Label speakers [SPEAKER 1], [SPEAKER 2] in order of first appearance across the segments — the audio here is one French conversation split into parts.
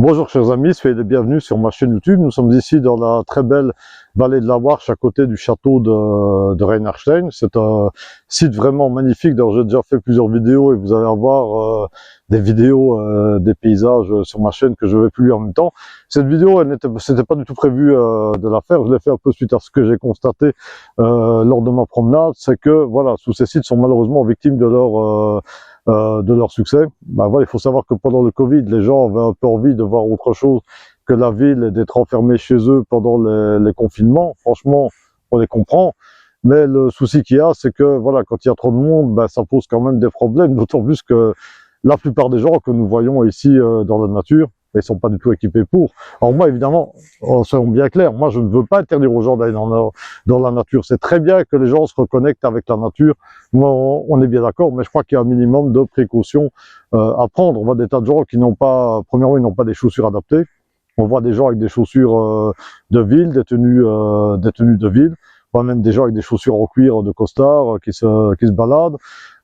[SPEAKER 1] Bonjour chers amis, soyez les bienvenus sur ma chaîne YouTube. Nous sommes ici dans la très belle vallée de la Warche à côté du château de Reinhardstein. C'est un site vraiment magnifique. D'ailleurs, j'ai déjà fait plusieurs vidéos et vous allez avoir des vidéos des paysages sur ma chaîne que je vais publier en même temps. Cette vidéo, c'était pas du tout prévu de la faire. Je l'ai fait un peu suite à ce que j'ai constaté lors de ma promenade. C'est que voilà, tous ces sites sont malheureusement victimes de leur succès. Ben voilà, il faut savoir que pendant le Covid, les gens avaient un peu envie de voir autre chose que la ville et d'être enfermés chez eux pendant les confinements. Franchement, on les comprend. Mais le souci qu'il y a, c'est que voilà, quand il y a trop de monde, ben, ça pose quand même des problèmes, d'autant plus que la plupart des gens que nous voyons ici dans la nature, ils sont pas du tout équipés pour. Alors moi, évidemment, soyons bien clairs, moi je ne veux pas interdire aux gens d'aller dans la nature. C'est très bien que les gens se reconnectent avec la nature. Moi, on est bien d'accord, mais je crois qu'il y a un minimum de précautions à prendre. On voit des tas de gens qui n'ont pas, premièrement, ils n'ont pas des chaussures adaptées. On voit des gens avec des chaussures de ville, des tenues de ville. On voit même des gens avec des chaussures en cuir de costard qui se baladent.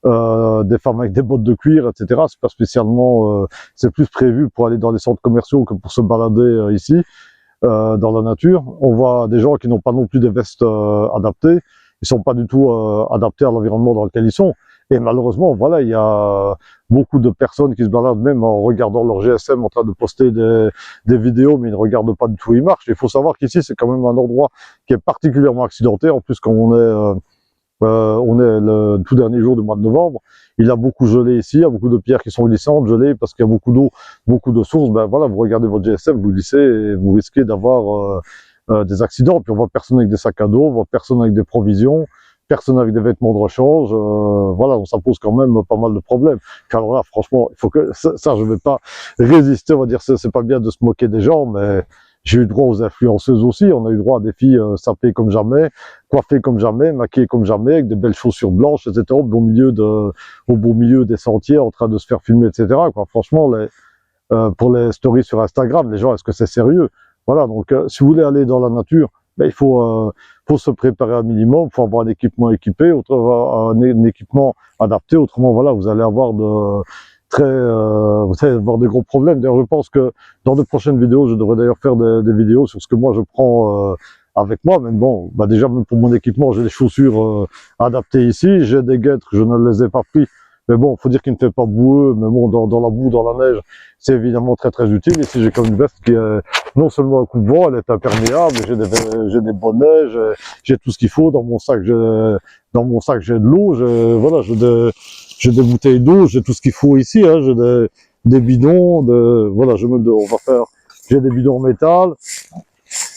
[SPEAKER 1] Des femmes avec des bottes de cuir, etc. C'est pas spécialement, c'est plus prévu pour aller dans les centres commerciaux que pour se balader ici, dans la nature. On voit des gens qui n'ont pas non plus des vestes adaptées. Ils sont pas du tout adaptés à l'environnement dans lequel ils sont. Et malheureusement, voilà, il y a beaucoup de personnes qui se baladent même en regardant leur GSM en train de poster des vidéos, mais ils ne regardent pas du tout où ils marchent. Il faut savoir qu'ici, c'est quand même un endroit qui est particulièrement accidenté. En plus, quand on est le tout dernier jour du mois de novembre, il a beaucoup gelé ici, il y a beaucoup de pierres qui sont glissantes, gelées, parce qu'il y a beaucoup d'eau, beaucoup de sources. Ben voilà, vous regardez votre GSM, vous glissez et vous risquez d'avoir des accidents. Puis on voit personne avec des sacs à dos, on voit personne avec des provisions, personne avec des vêtements de rechange. Voilà, donc ça pose quand même pas mal de problèmes. Puis alors là, franchement, il faut que ça je vais pas résister, on va dire, c'est pas bien de se moquer des gens, mais j'ai eu droit aux influenceuses aussi. On a eu droit à des filles sapées comme jamais, coiffées comme jamais, maquillées comme jamais, avec des belles chaussures blanches, etc. Au beau milieu des sentiers, en train de se faire filmer, etc. Quoi. Franchement, pour les stories sur Instagram, les gens, est-ce que c'est sérieux? Voilà. Donc, si vous voulez aller dans la nature, ben, il faut se préparer un minimum. Il faut avoir un équipement équipé, un équipement adapté. Autrement, voilà, vous allez avoir vous allez avoir des gros problèmes. D'ailleurs, je pense que dans de prochaines vidéos, je devrais d'ailleurs faire des vidéos sur ce que moi je prends avec moi. Mais bon, bah déjà, même pour mon équipement, j'ai des chaussures adaptées ici. J'ai des guêtres, je ne les ai pas pris. Mais bon, faut dire qu'il ne fait pas boueux. Mais bon, dans la boue, dans la neige, c'est évidemment très très utile. Ici, j'ai comme une veste qui est non seulement un coup de vent, elle est imperméable. J'ai des bonnets, j'ai tout ce qu'il faut dans mon sac. Dans mon sac, j'ai de l'eau. Voilà, j'ai des bouteilles d'eau, j'ai tout ce qu'il faut ici, hein, j'ai des bidons, voilà, j'ai des bidons en métal,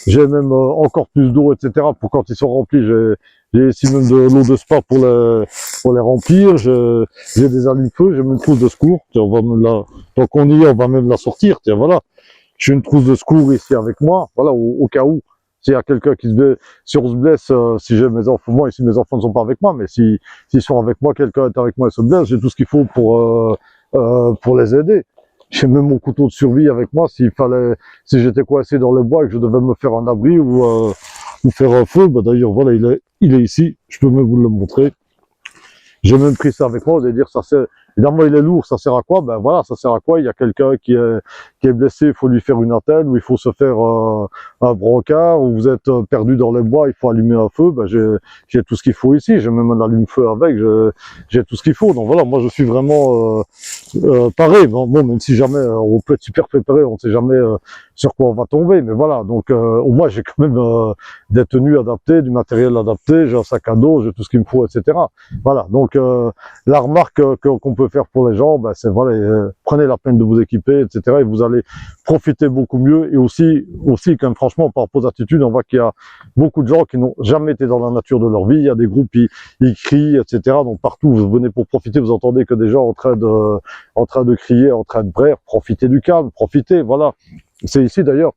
[SPEAKER 1] j'ai même encore plus d'eau, etc. pour quand ils sont remplis, j'ai ici même de l'eau de spa pour les remplir, j'ai des allumes-feu, j'ai même une trousse de secours, tiens, on va même tant qu'on y est, on va même la sortir, tiens, voilà. J'ai une trousse de secours ici avec moi, voilà, au cas où. S'il y a quelqu'un si on se blesse, si j'ai mes enfants, moi ici mes enfants ne sont pas avec moi, mais s'ils sont avec moi, quelqu'un est avec moi et se blesse, j'ai tout ce qu'il faut pour les aider. J'ai même mon couteau de survie avec moi si j'étais coincé dans le bois et que je devais me faire un abri ou faire un feu. Bah d'ailleurs voilà, il est ici, je peux même vous le montrer. J'ai même pris ça avec moi, vous allez dire, ça sert, évidemment il est lourd, ça sert à quoi? Ben voilà, ça sert à quoi? Il y a quelqu'un qui est blessé, il faut lui faire une attelle, ou il faut se faire un brancard, ou vous êtes perdu dans les bois, il faut allumer un feu, ben j'ai tout ce qu'il faut ici, j'ai même un allume-feu avec, j'ai tout ce qu'il faut. Donc voilà, moi je suis vraiment pareil. Bon, même si jamais on peut être super préparé, on ne sait jamais sur quoi on va tomber, mais voilà, donc au moins j'ai quand même des tenues adaptées, du matériel adapté, j'ai un sac à dos, j'ai tout ce qu'il me faut, etc. Voilà, donc la remarque qu'on peut faire pour les gens, ben, c'est voilà, prenez la peine de vous équiper, etc. et vous allez profiter beaucoup mieux. Et aussi quand même, franchement, par rapport aux attitudes, on voit qu'il y a beaucoup de gens qui n'ont jamais été dans la nature de leur vie. Il y a des groupes, ils crient, etc. Donc partout, vous venez pour profiter, vous entendez que des gens en train de crier, en train de braire, profitez du calme, profitez, voilà. C'est ici d'ailleurs.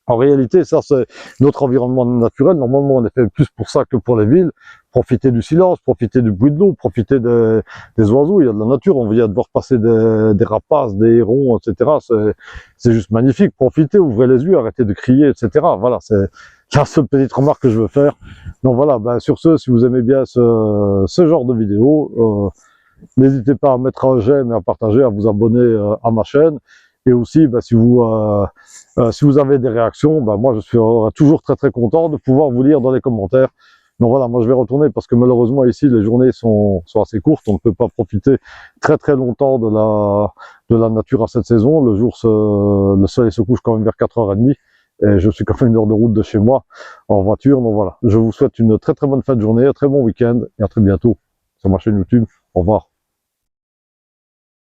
[SPEAKER 1] En réalité, ça c'est notre environnement naturel. Normalement, on est fait plus pour ça que pour les villes. Profiter du silence, profiter du bruit de l'eau, profiter des oiseaux. Il y a de la nature, on vient de voir passer des rapaces, des hérons, etc. C'est juste magnifique. Profitez, ouvrez les yeux, arrêtez de crier, etc. Voilà, c'est la seule petite remarque que je veux faire. Donc voilà, ben, sur ce, si vous aimez bien ce genre de vidéo, n'hésitez pas à mettre un j'aime et à partager, à vous abonner à ma chaîne. Et aussi, si vous avez des réactions, moi je suis toujours très très content de pouvoir vous lire dans les commentaires. Donc voilà, moi je vais retourner parce que malheureusement ici les journées sont assez courtes, on ne peut pas profiter très très longtemps de la nature à cette saison. Le soleil se couche quand même vers 4h30 et je suis quand même 1 heure de route de chez moi en voiture. Donc voilà, je vous souhaite une très très bonne fin de journée, un très bon week-end et à très bientôt sur ma chaîne YouTube. Au revoir.